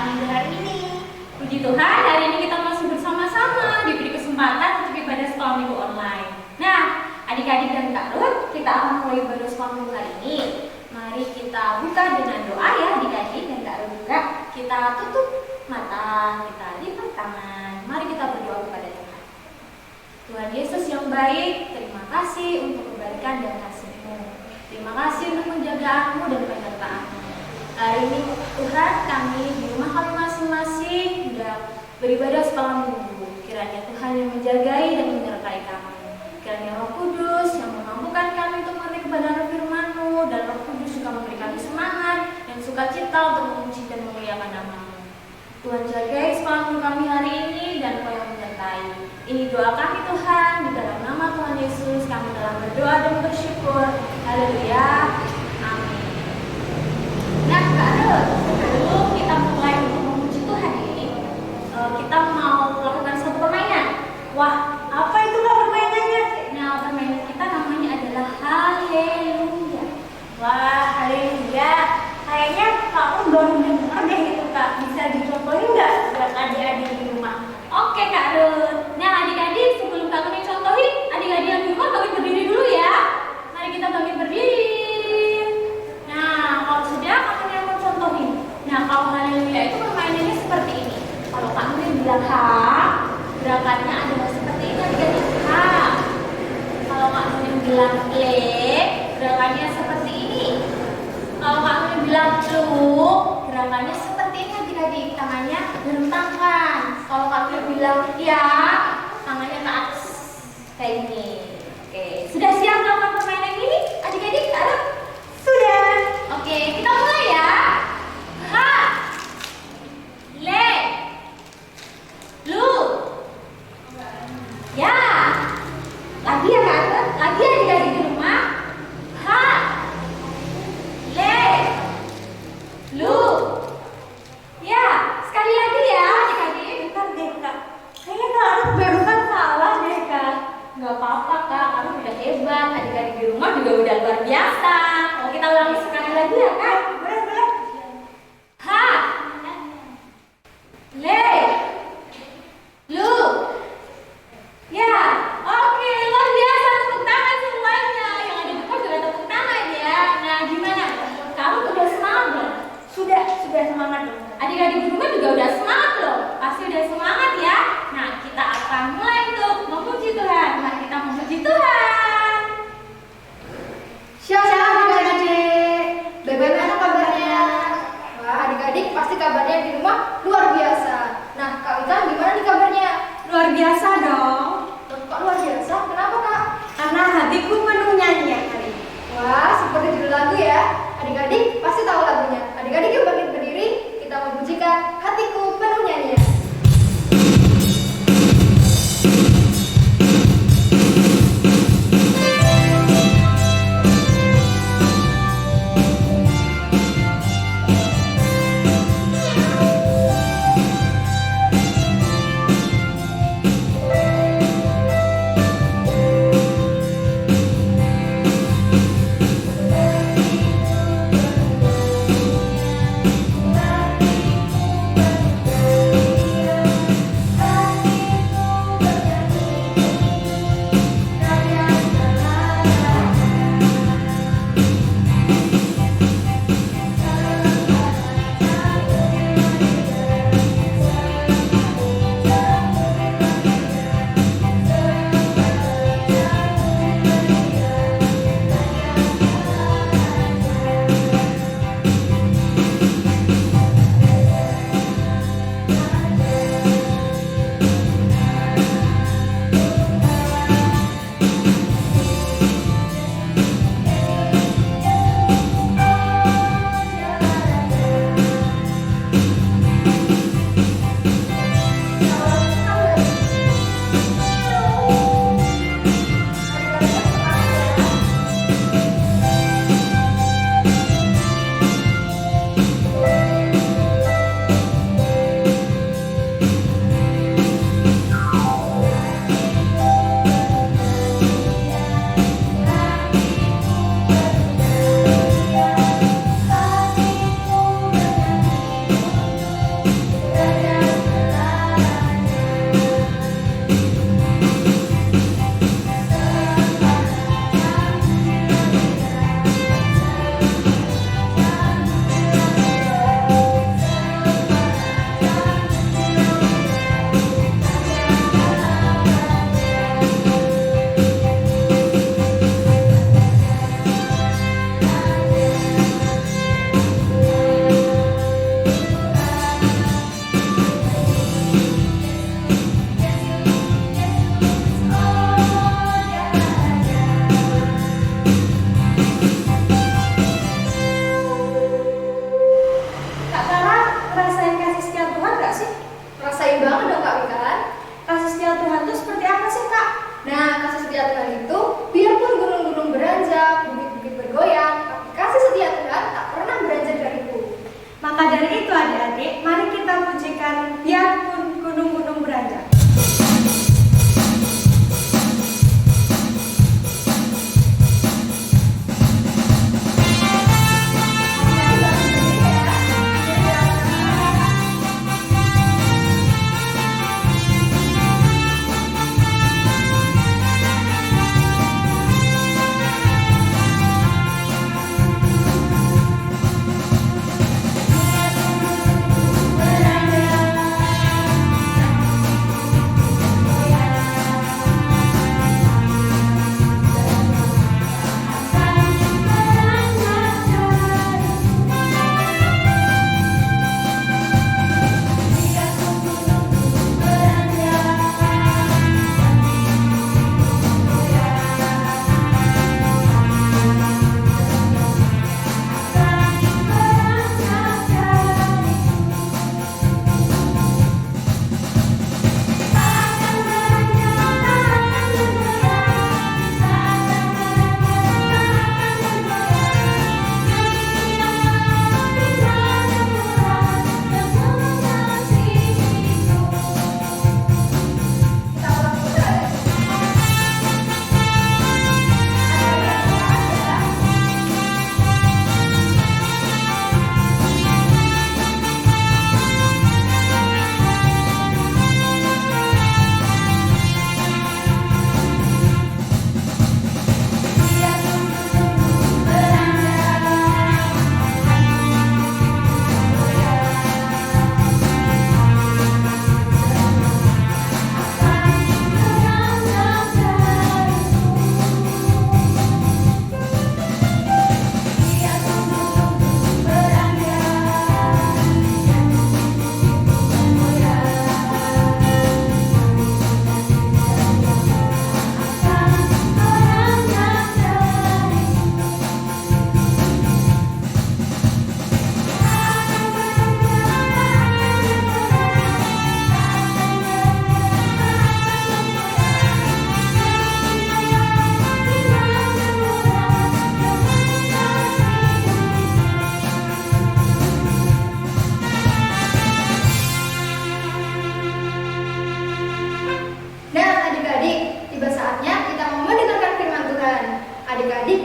Minggu hari ini. Puji Tuhan, hari ini kita masih bersama-sama diberi kesempatan untuk ibadah sekolah minggu online. Nah, adik-adik dan Kak Ruth, kita akan mulai ibadah sekolah minggu hari ini. Mari kita buka dengan doa ya adik-adik dan Kak Ruth juga. Kita tutup mata, kita lipat tangan. Mari kita berdoa kepada Tuhan. Tuhan Yesus yang baik, terima kasih untuk kebaikan dan kasih-Mu. Terima kasih untuk penjagaanmu dan penyertaan-Mu. Hari ini Tuhan, kami di rumah kami masing-masing sudah beribadah sekolah minggu. Kiranya Tuhan yang menjagai dan menyertai kami. Kiranya Roh Kudus yang memampukan kami untuk mengerti kebenaran firman-Mu, dan Roh Kudus juga memberi kami semangat dan sukacita untuk memuji dan memuliakan nama-Mu. Tuhan jagai sekolah minggu kami hari ini dan Kau yang menyertai. Ini doa kami Tuhan, di dalam nama Tuhan Yesus kami telah berdoa dan bersyukur. Haleluya. Amin. Nah, Kak Ruth, sebelum kita mulai untuk memuji Tuhan ini, kita mau melakukan satu permainan. Wah, apa itu Kak permainannya? Nah, permainan kita namanya adalah Haleluya. Wah, Haleluya. Kayaknya kamu baru dengar deh itu Kak. Bisa dicontohin nggak buat adik-adik di rumah? Oke Kak Ruth. Nah, adik-adik sebelum Kak Ruth contohin, adik-adik yang di rumah kami berdiri dulu ya. Mari kita bangkit berdiri. Nah, kalau sudah kamu yang mau contohin. Nah, kalau Haleluya itu permainannya seperti ini. Kalau kamu yang bilang H, gerakannya adalah seperti ini adik-adik. H. Kalau kamu yang bilang Le, gerakannya seperti ini. Kalau kamu yang bilang Lu, gerakannya seperti ini adik-adik. Tangannya bentangkan. Kalau kamu yang bilang Ya, tangannya ke atas. Kayak gini. Oke, sudah siap melakukan permainan ini adik-adik? Sudah. Oke, kita mulai ya. H, Le, Lu, Ya. Lagi ya Kak? Lagi adik-adik di rumah. H, Le, Lu, Ya. Sekali lagi ya adik-adik. Bentar deh Kak. Kayaknya Kak Ruth barusan salah deh Kak. Gak apa-apa Kak, kamu udah hebat. Adik-adik di rumah juga udah luar biasa. Kalau kita ulangi sekali lagi ya Kak. Boleh. H, Le, Lu, Ya. Oke, luar biasa. Tepuk tangan semuanya. Yang ada di depan juga tepuk tangan ya. Nah, gimana? Kamu udah semangat belum? Sudah semangat dong. Adik-adik di rumah juga udah semangat loh. Pasti udah semangat ya. Nah, kita akan mulai untuk memuji Tuhan. Nah, kita memuji Tuhan. Shalom adik-adik, bagaimana kabarnya? Wah, adik-adik pasti kabarnya di rumah luar biasa. Nah, Kak Wita gimana nih kabarnya? Luar biasa dong. Loh, kok luar biasa? Kenapa Kak? Karena hatiku penuh nyanyian hari ini. Wah, seperti judul lagu ya. Adik-adik pasti tahu lagunya. Adik-adik yuk bangkit berdiri, kita memujikan Hatiku Penuh Nyanyian.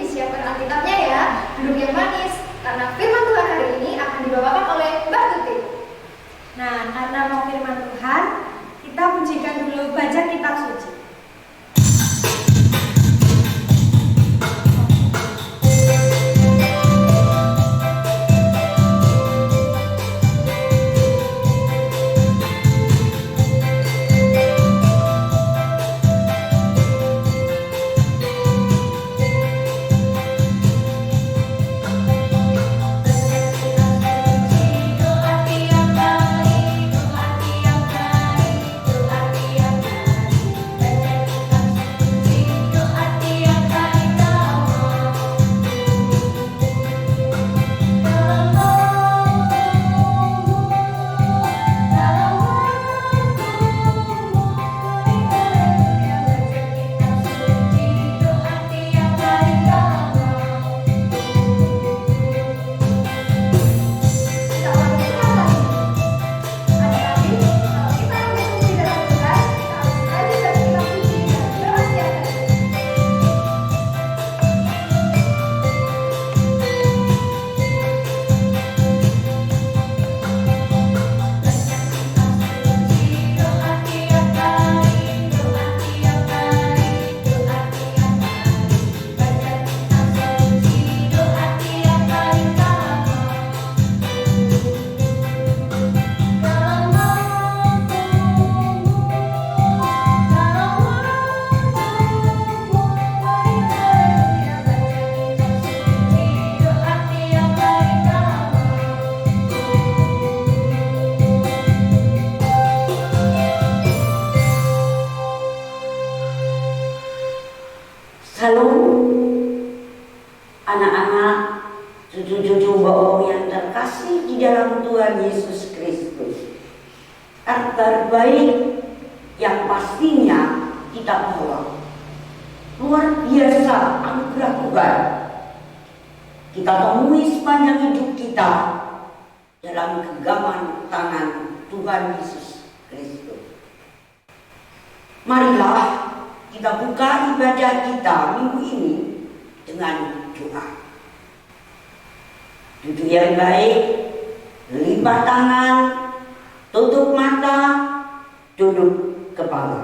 disiapkan Alkitabnya ya. Duduk yang manis, karena firman Tuhan hari ini akan dibawakan oleh Mbak Tuti. Nah, karena mau firman Tuhan, kita pujikan dulu baca kitab suci. Salam anak-anak, cucu-cucu bohong yang terkasih di dalam Tuhan Yesus Kristus. Kabar baik yang pastinya kita bawa. Luar biasa anugerah Tuhan kita temui sepanjang hidup kita dalam genggaman tangan Tuhan Yesus Kristus. Marilah kita buka ibadah kita minggu ini dengan doa. Duduk yang baik, lipat tangan, tutup mata, duduk kepala.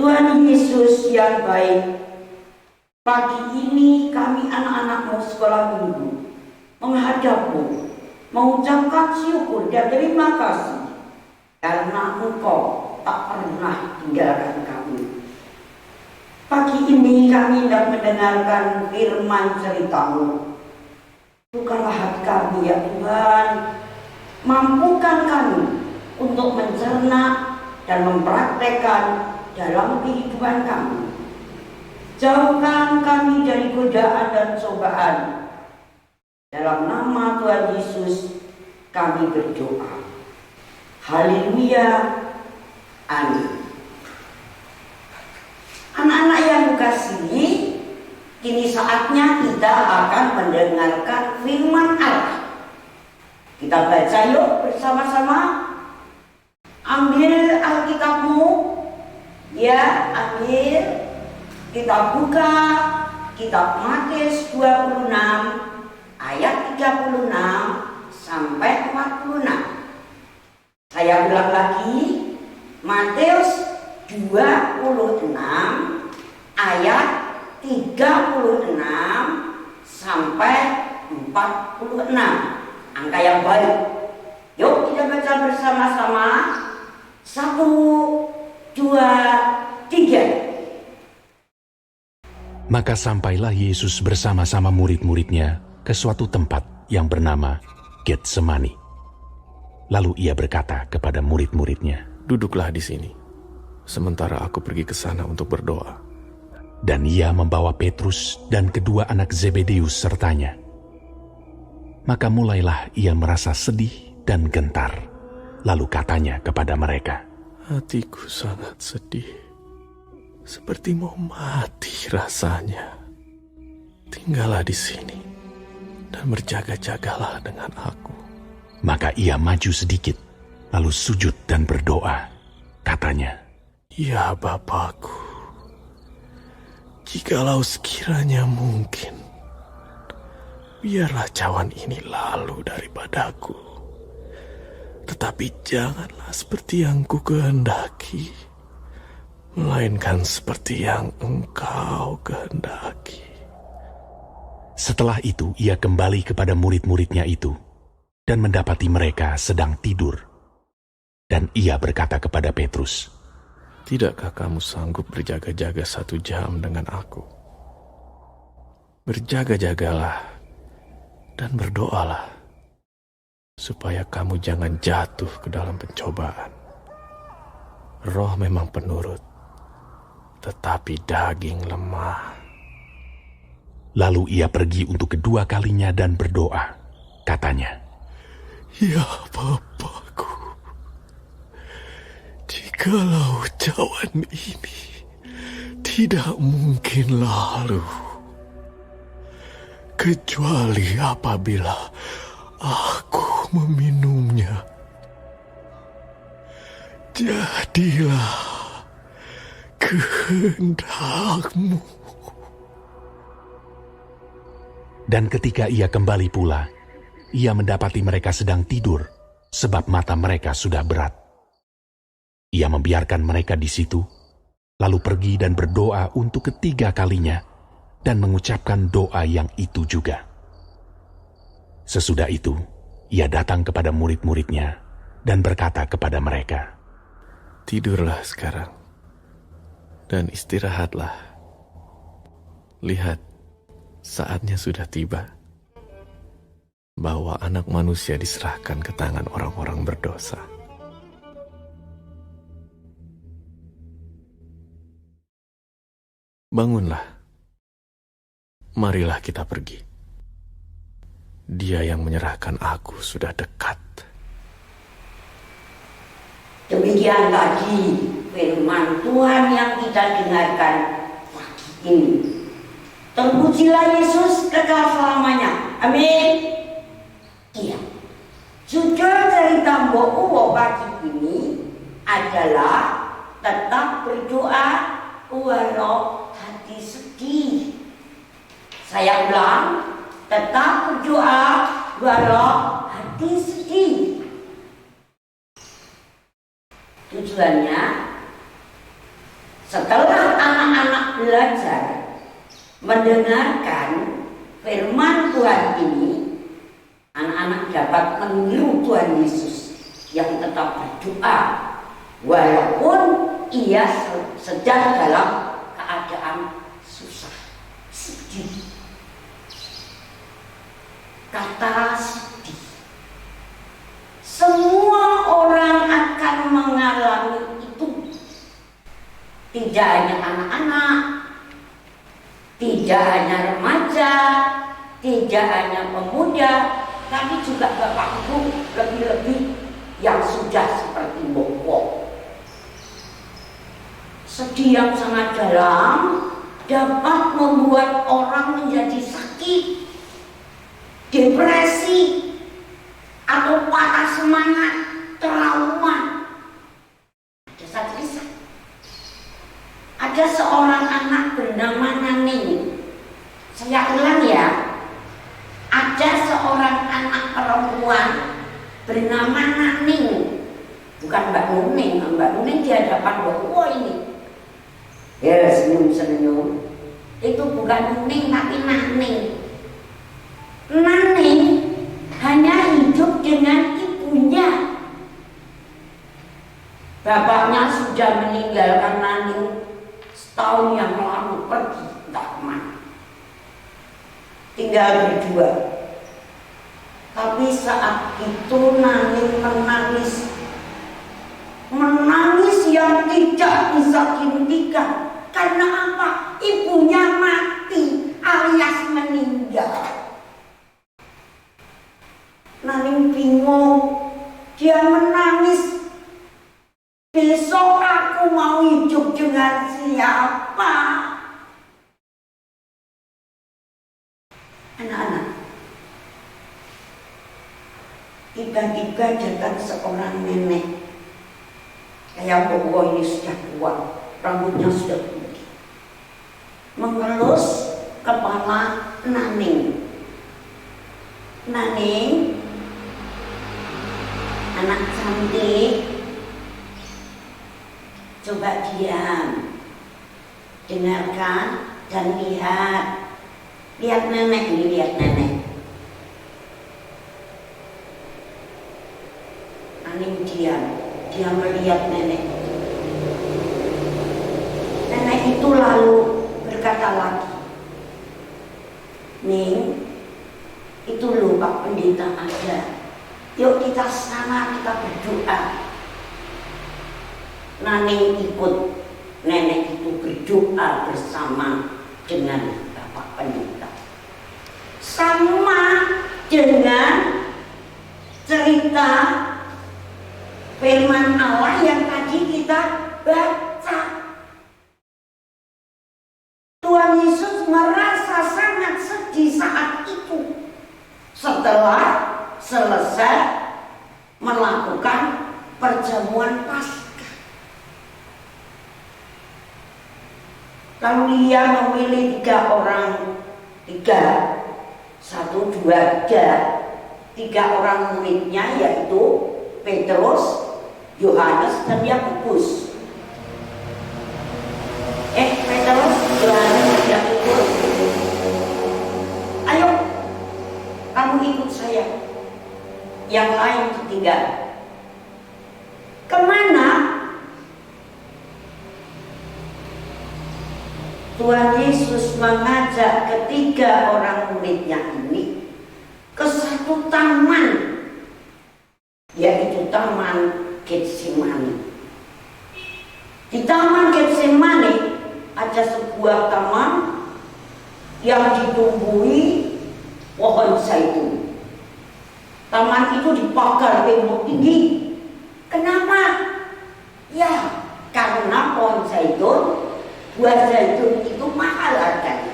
Tuhan Yesus yang baik, pagi ini kami anak-anakmu sekolah minggu menghadapmu, mengucapkan syukur dan terima kasih karena Engkau tak pernah tinggalkan kami. Pagi ini kami hendak mendengarkan firman cerita-Mu. Bukalah hati kami ya Tuhan, mampukan kami untuk mencerna dan mempraktekkan dalam kehidupan kami. Jauhkan kami dari godaan dan cobaan. Dalam nama Tuhan Yesus kami berdoa. Haleluya. Amin. Anak-anak yang kukasihi, kini saatnya kita akan mendengarkan firman Allah. Kita baca yuk bersama-sama. Ambil Alkitabmu, ya, ambil. Kita buka kitab Matius 26 ayat 36 sampai 46. Saya ulang lagi. Matius 26 ayat 36 sampai 46. Angka yang baik. Yuk kita baca bersama-sama. 1, 2, 3. Maka sampailah Yesus bersama-sama murid-muridnya ke suatu tempat yang bernama Getsemani. Lalu ia berkata kepada murid-muridnya, "Duduklah di sini, sementara aku pergi ke sana untuk berdoa." Dan ia membawa Petrus dan kedua anak Zebedeus sertanya. Maka mulailah ia merasa sedih dan gentar. Lalu katanya kepada mereka, "Hatiku sangat sedih, seperti mau mati rasanya. Tinggallah di sini dan berjaga-jagalah dengan aku." Maka ia maju sedikit, lalu sujud dan berdoa. Katanya, "Ya Bapakku, Jikalau sekiranya mungkin, biarlah cawan ini lalu daripadaku. Tetapi janganlah seperti yang ku kehendaki, melainkan seperti yang Engkau kehendaki. Setelah itu ia kembali kepada murid-muridnya itu dan mendapati mereka sedang tidur. Dan ia berkata kepada Petrus, Tidakkah kamu sanggup berjaga-jaga 1 jam dengan aku? Berjaga-jagalah dan berdoalah, supaya kamu jangan jatuh ke dalam pencobaan. Roh memang penurut, tetapi daging lemah. Lalu ia pergi untuk kedua kalinya dan berdoa. Katanya, Ya Bapakku, jikalau cawan ini tidak mungkin lalu, kecuali apabila aku meminumnya, jadilah kehendak-Mu. dan ketika ia kembali pula, ia mendapati mereka sedang tidur, sebab mata mereka sudah berat. Ia membiarkan mereka di situ, lalu pergi dan berdoa untuk ketiga kalinya, dan mengucapkan doa yang itu juga. Sesudah itu, ia datang kepada murid-muridnya, dan berkata kepada mereka, Tidurlah sekarang, dan istirahatlah. Lihat, saatnya sudah tiba, bahwa anak manusia diserahkan ke tangan orang-orang berdosa. Bangunlah, marilah kita pergi. Dia yang menyerahkan aku sudah dekat. Demikian tadi firman Tuhan yang kita dengarkan pagi ini. Terpujilah Yesus kekal selamanya. Amin. Iya. Judul cerita Mbok Uwo pagi ini adalah tetap berdoa walau hati sedih. Saya ulang, tetap berdoa walau hati sedih. Tujuannya, setelah anak-anak belajar mendengarkan firman Tuhan ini, anak-anak dapat meniru Tuhan Yesus yang tetap berdoa walaupun ia sedang dalam keadaan susah, sedih. Kata sedih, semua orang akan mengalami itu. Tidak hanya anak-anak, tidak hanya remaja, tidak hanya pemuda, tapi juga bapak ibu, lebih-lebih yang sudah seperti Mbok. Sedih yang sangat dalam dapat membuat orang menjadi sakit, depresi, atau patah semangat, trauma. Ada satu kisah. Ada seorang anak bernama Naning. Saya ulang ya. Ada seorang anak perempuan bernama Naning. Bukan Mbak Nuning. Mbak Nuning di hadapan Mbok ini. Ya, senyum-senyum. Itu bukan Nuning tapi Naning. Naning hanya hidup dengan ibunya. Bapaknya sudah meninggalkan Naning setahun yang lalu, pergi entah kemana. Tinggal berdua. Tapi saat itu Naning menangis. Menangis yang tidak bisa dihentikan. Karena apa? Ibunya mati alias meninggal. Naning bingung, dia menangis. Besok aku mau hidup dengan siapa? Anak-anak, tiba-tiba datang seorang nenek. Kayak Mbok ini sudah tua, rambutnya sudah putih. mengelus kepala Naning. Naning, anak cantik, coba diam, dengarkan dan lihat. Lihat nenek ini, lihat nenek. Naning diam, dia melihat nenek. Nenek itu lalu berkata lagi, Ning, itu loh Pak Pendeta ada. Yuk kita sana, kita berdoa. Naning ikut nenek itu berdoa bersama dengan Bapak Pendeta. Sama dengan cerita firman Allah yang tadi kita baca. Tuhan Yesus merasa sangat sedih saat itu setelah selesai melakukan perjamuan Paskah. Lalu ia memilih 3 orang, 3 orang muridnya, yaitu Petrus, Yohanes, dan Yakobus. Petrus, Yohanes, dan Yakobus, ayo kamu ikut saya. Yang lain ditinggal. Kemana? Tuhan Yesus mengajak ketiga orang muridnya ini ke satu taman, yaitu Taman Getsemani. Di Taman Getsemani ada sebuah taman yang ditumbuhi pohon zaitun. Taman itu dipagar tembok tinggi. Kenapa? Ya, karena pohon zaitun, buah zaitun itu mahal harganya.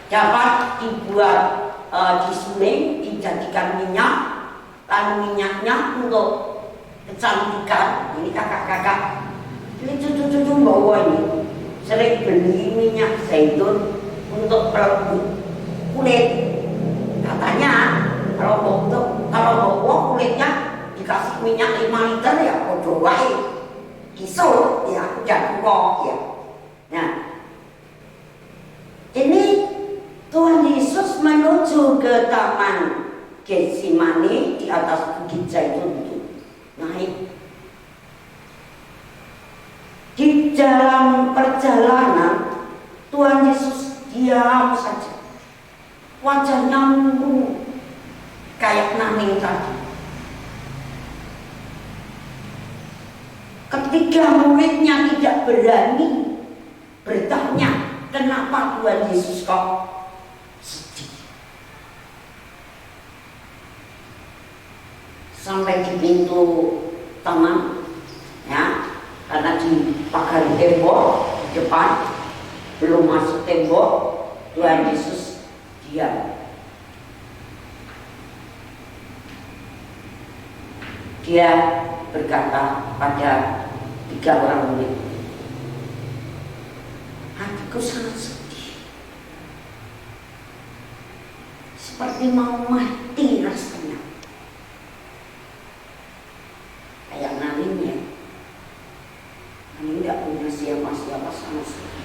Dapat dibuat disuling, dijadikan minyak, lalu minyaknya untuk kecantikan. Ini kakak-kakak, ini cucu-cucu bawa ini sering beli minyak zaitun untuk pelembut kulit. Katanya kalau bawa kulitnya dikasih minyak 5 liter ya bodoh wae. Kisut ya udah tua ya. Nah, ini Tuhan Yesus menuju ke Taman Getsemani di atas bukit zaitun itu. Naik. Di dalam perjalanan Tuhan Yesus diam saja. Wajahnya murung kayak Naning tadi. Ketiga muridnya tidak berani bertanya kenapa Tuhan Yesus kok sedih. Sampai di pintu taman, ya, karena dipagari tembok di depan, belum masuk tembok, Tuhan Yesus diam. Dia berkata pada 3 orang murid, hatiku sangat sedih, seperti mau mati rasanya. Kayak Naning ya, Naning tidak punya siapa-siapa sama sekali.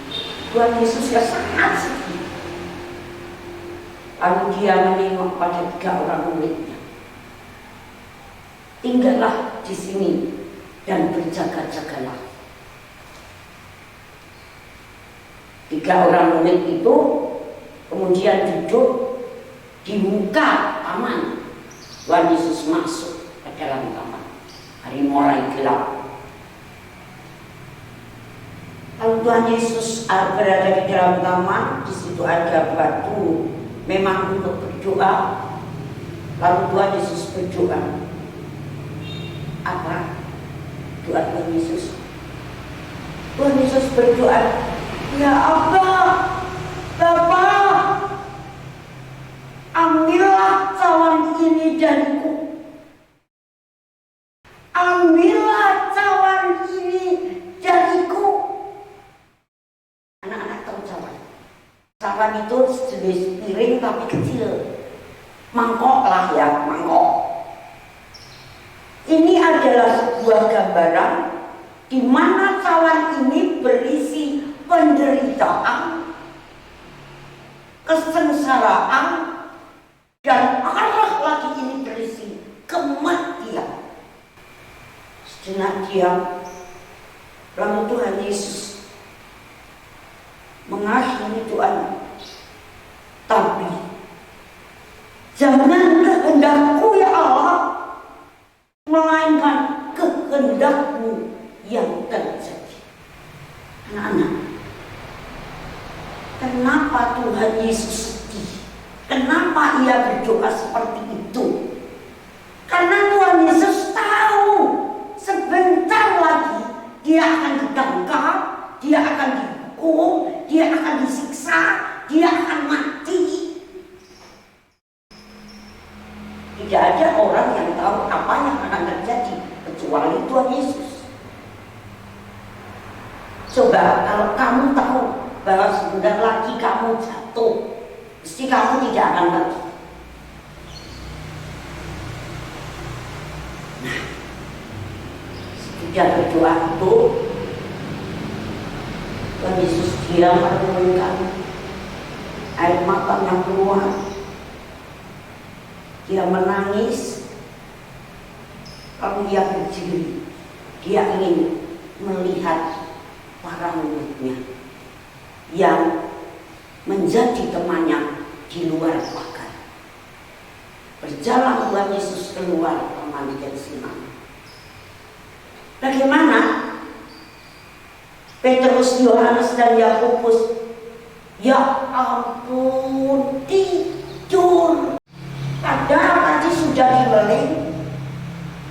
Tuhan Yesus ya sangat sedih. Lalu dia menengok pada 3 orang muridnya, tinggallah di sini dan berjaga-jagalah. 3 orang murid itu kemudian duduk di muka taman. Tuhan Yesus masuk ke dalam taman. Hari mulai gelap. Lalu Tuhan Yesus berada di dalam taman. Di situ ada batu, memang untuk berdoa. Lalu Tuhan Yesus berdoa. Apa doa Tuhan Yesus? Tuhan Yesus berdoa, ya Allah, Bapa, ambillah cawan ini dariku. Ambillah cawan ini dariku. Anak-anak tahu cawan? Cawan itu sejenis piring tapi kecil, mangkok lah ya, mangkok. Ini adalah sebuah gambaran di mana cawan ini berisi penderitaan, kesengsaraan, dan arah lagi ini berisi kematian. Sejenak diam, lalu Tuhan Yesus mengakhiri doanya. Tapi jangan kehendakku ya Allah, melainkan kehendakmu yang terjadi. Anak-anak, kenapa Tuhan Yesus sedih? Kenapa ia berdoa seperti itu? Karena Tuhan Yesus tahu sebentar lagi dia akan ditangkap, dia akan dihukum, dia akan disiksa, dia akan mati. Tidak ada orang yang tahu apa yang akan terjadi kecuali Tuhan Yesus. Coba kalau kamu tahu bahwa sebentar lagi kamu jatuh, mesti kamu tidak akan mati. Nah, sudah berdoa itu, Tuhan Yesus dia merenungkan air matanya keluar, dia menangis, lalu dia berdiri, dia ingin melihat para muridnya yang menjadi temannya di luar pagar. Berjalan Tuhan Yesus keluar Taman Getsemani. Bagaimana Petrus, Yohanes, dan Yakobus? Ya ampun, tidur. Padahal tadi sudah dibeling,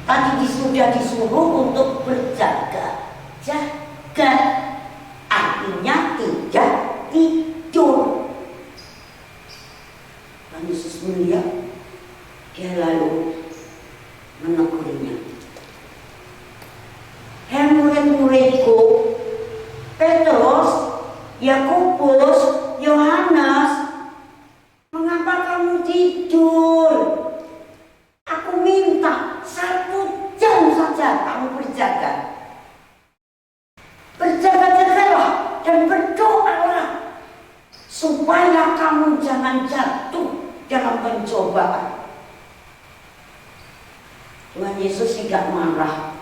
tadi sudah disuruh untuk berjaga. Jaga artinya tidak tidur. Tuhan Yesus melihat, dia lalu menegurnya. Hai murid-muridku, Petrus, Yakobus, Yohanes, mengapa kamu tidur? Aku minta 1 jam saja kamu berjaga. Berjaga-jagalah dan berdoalah supaya kamu jangan jatuh dalam pencobaan. Tuhan Yesus tidak marah.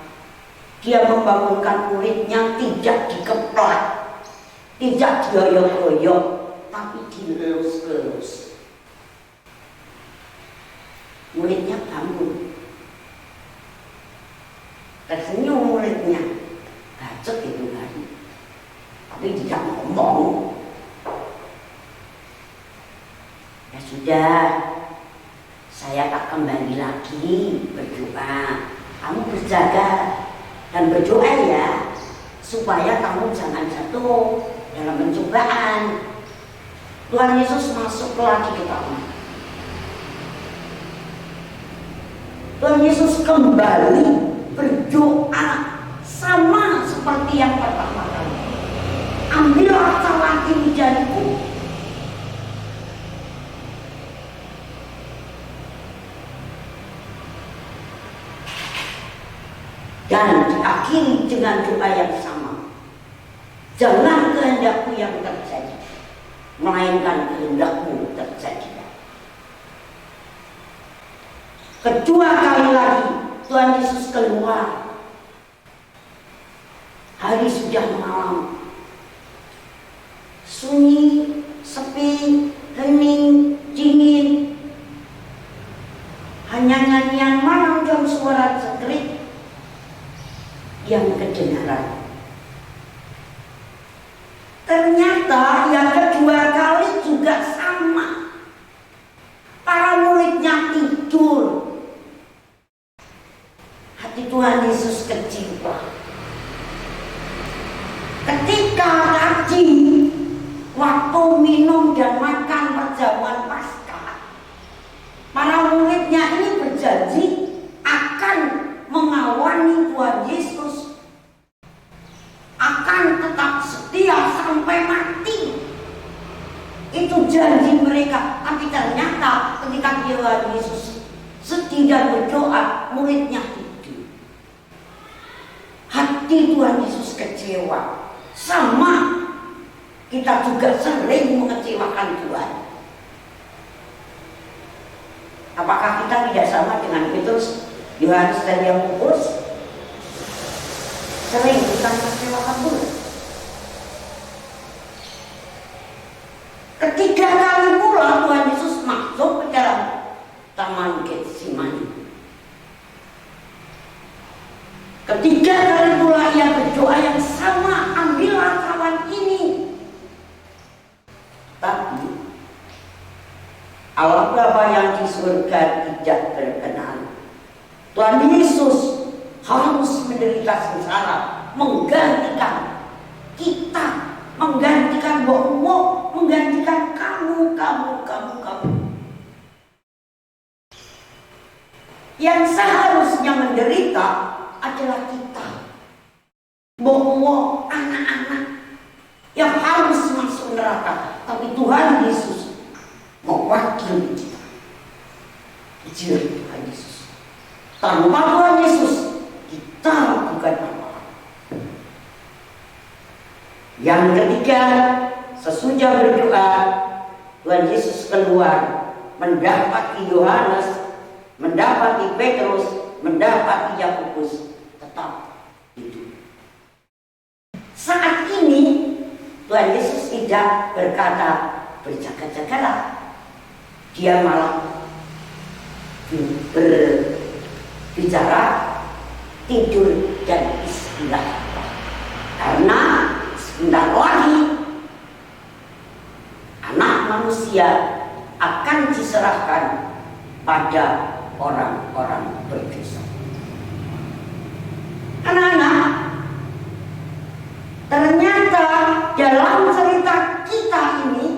Dia membangunkan muridnya tidak dikeplak, tidak dioyok-oyok, tapi dilelus-lelus. Muridnya bangun, tersenyum muridnya, bacot itu hari, tapi tidak ngomong. Ya sudah, saya tak kembali lagi berdoa. Kamu berjaga dan berdoa ya, supaya kamu jangan jatuh dalam pencobaan. Tuhan Yesus masuk lagi ke kamar. Tuhan Yesus kembali berdoa sama seperti yang pertama kali. Ambillah cawan ini dariku. Dan diakhiri dengan doa yang sama. Jangan kehendakku yang terjadi, melainkan kehendakmu terjadi. Kedua kali lagi Tuhan Yesus keluar. Hari sudah malam, sunyi, sepi, hening, dingin. Hanya nyanyian malam dan suara jerit yang kedengaran. Ternyata yang kedua kali juga sama. Para muridnya tidur. Hati Tuhan Yesus kecewa. Ketika tadi waktu minum dan makan perjamuan Paskah, para muridnya ini berjanji akan mengawani Tuhan Yesus Itu janji mereka. Tapi ternyata ketika Tuhan Yesus sedih dan berdoa, muridnya itu hati Tuhan Yesus kecewa. Sama kita juga sering mengecewakan Tuhan. Apakah kita tidak sama dengan Petrus, Yohanes dan Yakobus? Sering kita mengecewakan Tuhan. Ketiga kali pula Tuhan Yesus masuk ke dalam Taman Getsemani. Ketiga kali pula ia berdoa yang sama, ambillah cawan ini. Tapi Allah Bapa yang di surga tidak berkenan. Tuhan Yesus harus menderita sengsara, menggantikan kita, menggantikan Bowo, menggantikan kamu. Yang seharusnya menderita adalah kita, Bowo, anak-anak yang harus masuk neraka. Tapi Tuhan Yesus mewakili kita. Kecil Tuhan Yesus. Tanpa Tuhan Yesus kita bukan apa-apa. Yang ketiga, sesudah berdoa, Tuhan Yesus keluar, mendapati Yohanes, mendapati Petrus, mendapati Yakobus tetap hidup. Saat ini Tuhan Yesus tidak berkata berjaga-jagalah. Dia malah berbicara tidur dan istirahat. Karena sebentar lagi anak manusia akan diserahkan pada orang-orang berdosa. Anak-anak, ternyata dalam cerita kita ini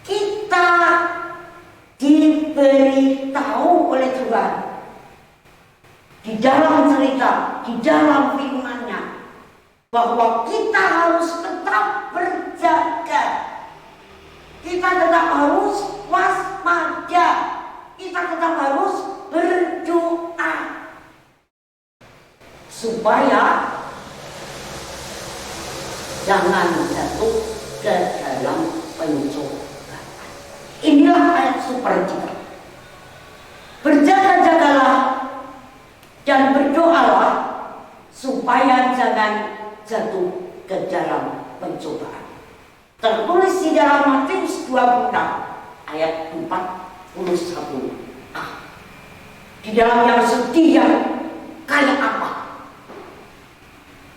kita diberitahu oleh Tuhan di dalam cerita, di dalam firman-Nya, bahwa kita harus tetap berjaga, kita tetap harus waspada, kita tetap harus berdoa supaya jangan jatuh ke dalam pencobaan. Inilah ayat super kita. Berjaga-jagalah dan berdoalah supaya jangan jatuh ke dalam pencobaan. Tertulis di dalam Matius 26 ayat 41a. Di dalam yang sedih yang kayak apa?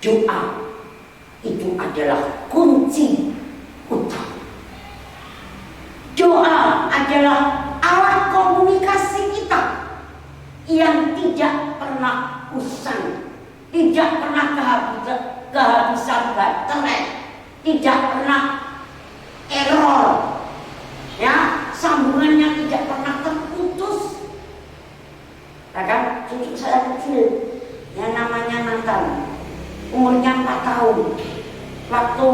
Doa itu adalah kunci utama. Doa adalah alat komunikasi kita yang tidak pernah usang, tidak pernah kehabisan baterai, tidak pernah error, ya, sambungannya tidak pernah terputus. Kadang cucu saya kecil, yang namanya Nathan, umurnya 4 tahun, waktu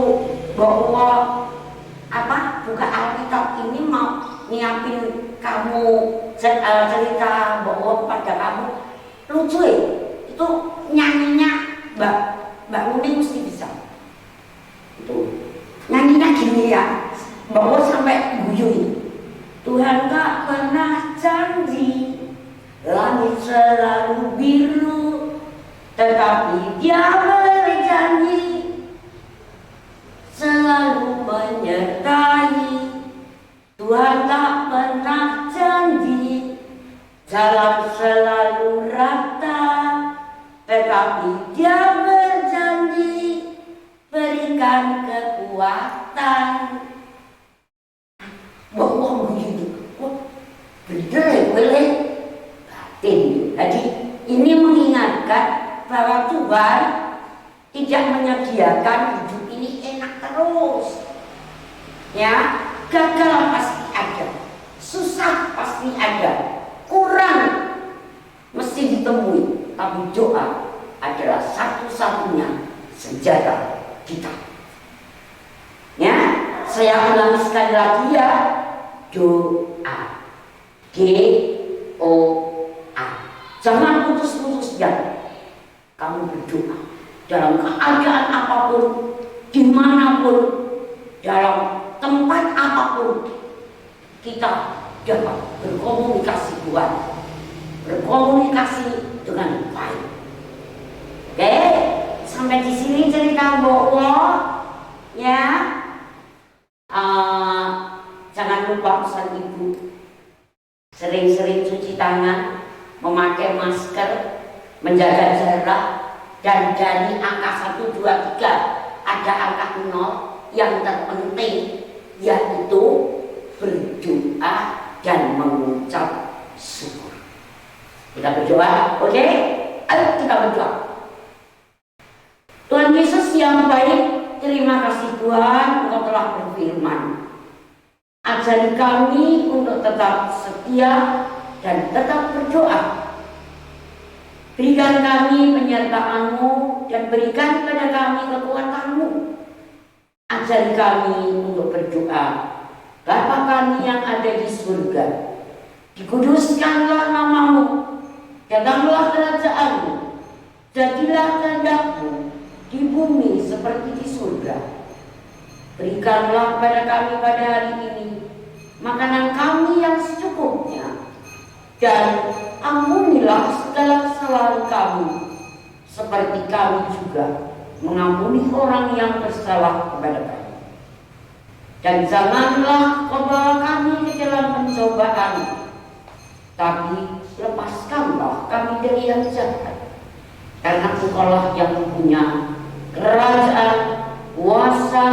bawa buka Alkitab ini mau nyiapin kamu cerita bawa pada kamu, lucu ya, itu nyanyinya Mbak Uni mesti bisa. Itu nyanyinya gini ya, bawa sampai guyu. Tuhan tak pernah janji langit selalu biru, tetapi Dia berjanji selalu menyertai. Tuhan tak pernah janji jalan selalu rata, tetapi Dia berjanji berikan kekuatan. Bohong begitu, bener boleh batin. Jadi ini mengingatkan bahwa Tuhan tidak menyediakan hidup ini enak terus. Ya, gagal pasti ada, susah pasti ada, kurang mesti ditemui. Tapi doa adalah satu-satunya senjata kita. Ya, Saya ulangi sekali lagi ya. Doa. G-O-A. Jangan putus-putus ya. Kamu berdoa dalam keadaan apapun, dimanapun, dalam tempat apapun, kita dapat berkomunikasi Tuhan, berkomunikasi dengan baik. Oke, sampai di sini cerita Bowo ya. Jangan lupa pesan ibu, sering-sering cuci tangan, memakai masker, menjaga jarak, dan dari angka 1, 2, 3 ada angka 0 yang terpenting, yaitu berdoa dan mengucap syukur. Kita berdoa, oke? Ayo kita berdoa. Tuhan Yesus yang baik, terima kasih Tuhan, Engkau telah berfirman. Ajari kami untuk tetap setia dan tetap berdoa. Berikan kami penyertaan-Mu dan berikan kepada kami kekuatan-Mu. Ajari kami untuk berdoa. Bapa kami yang ada di surga, dikuduskanlah nama-Mu, datanglah kerajaan-Mu, jadilah kehendak-Mu di bumi seperti di surga. Berikanlah kepada kami pada hari ini makanan kami yang secukupnya, dan ampunilah segala kesalahan kami, seperti kami juga mengampuni orang yang bersalah kepada kami. Dan janganlah Kau bawa kami ke dalam pencobaan, tapi lepaskanlah kami dari yang jahat. Karena Engkaulah yang punya kerajaan, kuasa,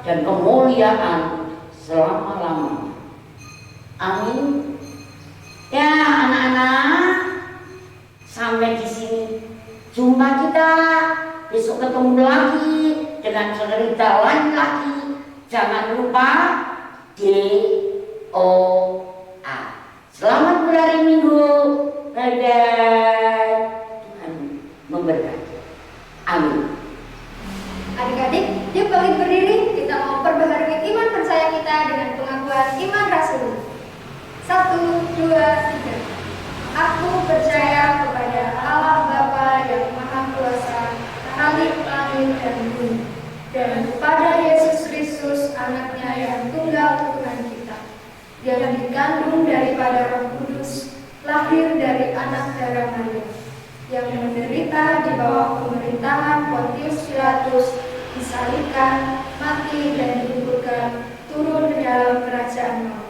dan kemuliaan selama-lamanya. Amin. Ya anak-anak, sampai di sini jumpa kita. Besok ketemu lagi dengan cerita lain lagi. Jangan lupa DOA. Selamat berhari Minggu. Bye-bye. Tuhan memberkati. Amin. Adik-adik, yuk bangkit berdiri. Kita mau perbaharui iman percaya kita dengan pengakuan iman rasul. 1, 2, 3. Aku percaya kepada Allah Bapa yang Maha Kuasa, Khalik langit dan bumi, dan kepada Yesus Kristus, Anaknya yang tunggal Tuhan kita, yang dikandung daripada Roh Kudus, lahir dari anak darah Maria, yang menderita di bawah pemerintahan Pontius Pilatus, disalibkan, mati dan dikuburkan, turun ke dalam kerajaan maut.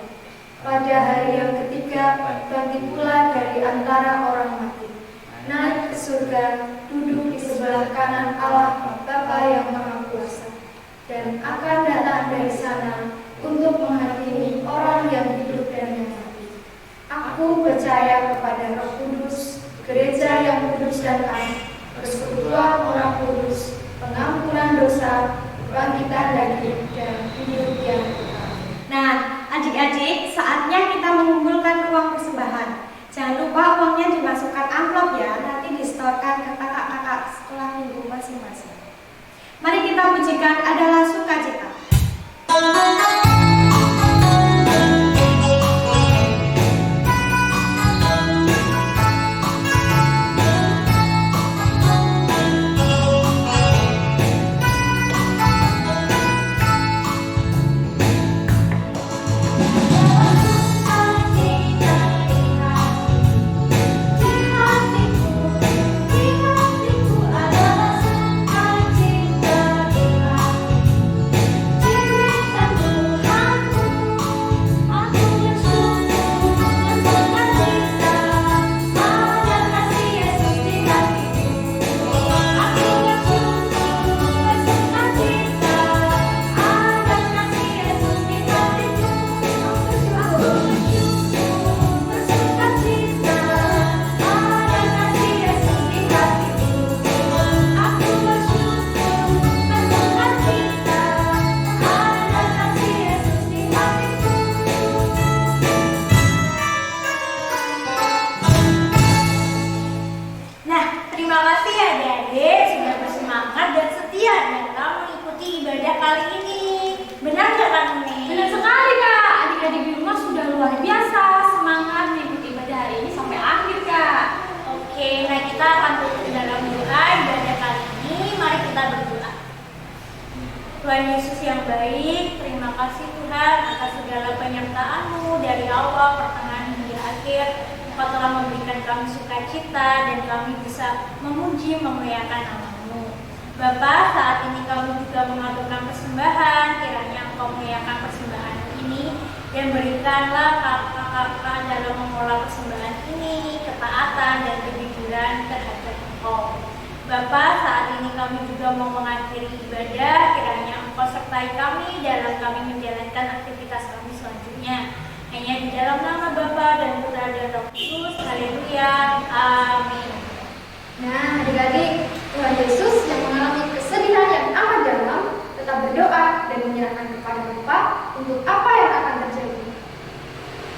Pada hari yang ketiga, bangkit pula dari antara orang mati, naik ke surga, duduk di sebelah kanan Allah Bapa yang Maha Kuasa, dan akan datang dari sana untuk menghakimi orang yang hidup dan yang mati. Aku percaya kepada Roh Kudus, gereja yang kudus dan am, persekutuan orang kudus, pengampunan dosa, kebangkitan daging, dan hidup yang kekal. Nah, adik-adik, saatnya kita mengumpulkan uang persembahan. Jangan lupa uangnya dimasukkan amplop ya, nanti disetorkan ke kakak-kakak sekolah minggu masing-masing. Mari kita pujikan adalah sukacita. Adalah sukacita Tuhan, jiwa segala penyertaan-Mu dari awal, pertengahan hingga akhir. Engkau telah memberikan kami sukacita dan kami bisa memuji memuliakan nama-Mu. Bapa, saat ini kami juga mengaturkan persembahan, kiranya Engkau muliakan persembahan ini dan berikanlah kakak-kakak dalam mengelola persembahan ini ketaatan dan kejujuran terhadap Engkau. Bapa, saat ini kami juga mau mengakhiri ibadah, kiranya Engkau sertai kami dalam kami menjalankan aktivitas kami selanjutnya. Hanya di dalam nama Bapa dan Putra dan Roh Kudus. Haleluya. Amin. Nah, adik-adik, Tuhan Yesus yang mengalami kesedihan yang amat dalam tetap berdoa dan menyerahkan kepada Bapa untuk apa yang akan terjadi.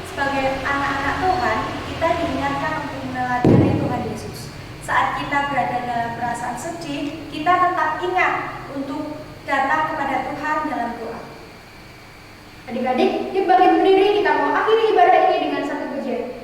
Sebagai anak-anak Tuhan, kita diingatkan untuk meneladani Tuhan Yesus. Saat kita berada dalam perasaan sedih, kita tetap ingat untuk datang kepada Tuhan dalam doa. Adik-adik, yuk bangkit berdiri, kita mau akhiri ibadah ini dengan satu pujian.